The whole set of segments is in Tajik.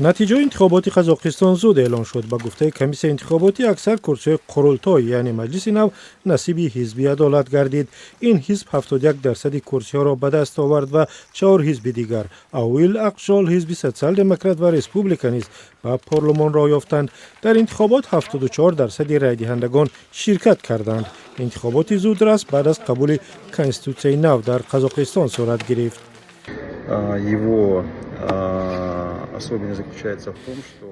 натиҷаи интихоботи Қазоқистон зуд эълон шуд. Ба гуфтаи комиссияи интихоботи аксар курсиҳои қурултой, яъне маҷлиси нав, насиби ҳизби Адолат гардид. Ин ҳизб 71% курсиҳоро ба даст овард ва 4 ҳизби дигар, авил ақшол, ҳизби социал-демократ ва республика низ ба парлумон роҳ ёфтанд. Дар интихобот 74% райдиҳандагон ширкат карданд. интихоботи зудрас баъд аз қабули конститутсияи нав дар Қазоқистон сурат гирифт.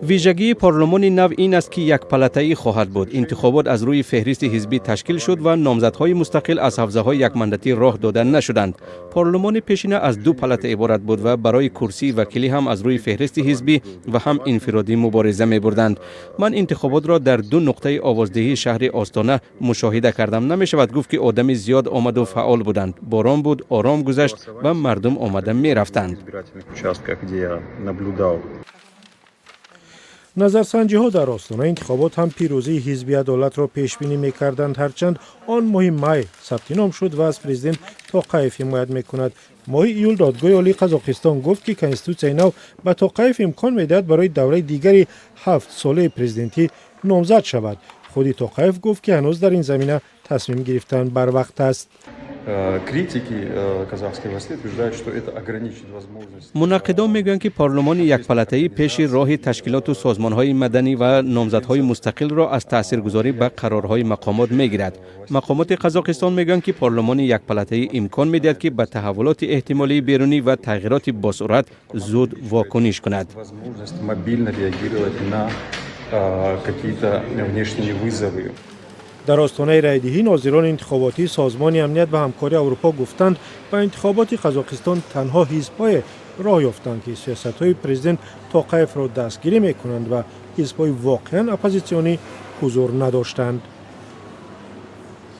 вижагии парлумони нав ин аст ки якпалатаӣ хоҳад буд. интихобот аз рӯи феҳристи ҳизбӣ ташкил шуд ва номзадҳои мустақил аз ҳавзаҳои якмандатӣ роҳ дода нашуданд. парлумони пешина аз 2 палата иборат буд ва барои курсии вакилӣ ҳам аз рӯи феҳристи ҳизбӣ ва ҳам инфиродӣ мубориза мебурданд. ман интихоботро дар 2 нуқтаи овоздиҳии шаҳри Остона мушоҳида кардам. намешавад гуфт ки одами зиёд омаду фаъол буданд. борон буд, ором гузашт ва мардум омада мерафтанд. назарсанҷиҳо дар остонаи интихобот ҳам пирӯзии ҳизби Адолатро пешбинӣ мекарданд, ҳарчанд он моҳи май сабти ном шуд ва аз президент Тоқаев ҳимоят мекунад. моҳи июл додгоҳи олии Қазоқистон гуфт ки конститутсияи нав ба Тоқаев имкон медиҳад барои давраи дигари 7 солаи президентӣ номзад шавад. худи Тоқаев гуфт ки ҳанӯз дар ин замина тасмим гирифтан барвақт аст. мунаққидон мегӯянд ки парлумони якпалатаӣ пеши роҳи ташкилоту созмонҳои маданӣ ва номзадҳои мустақилро аз таъсиргузорӣ ба қарорҳои мақомот мегирад. мақомоти Қазоқистон мегӯянд ки парлумони якпалатаӣ имкон медиҳад ки ба таҳаввулоти эҳтимолии берунӣ ва тағйироти босуръат зуд вокуниш кунад. дар остонаи райдиҳӣ нозирони интихоботии созмони амният ва ҳамкории Аврупо гуфтанд ба интихоботи Қазоқистон танҳо ҳизбҳое роҳ ёфтанд ки сиёсатҳои президент Тоқаевро дастгирӣ мекунанд ва ҳизбҳои воқеан оппозитсионӣ ҳузур надоштанд.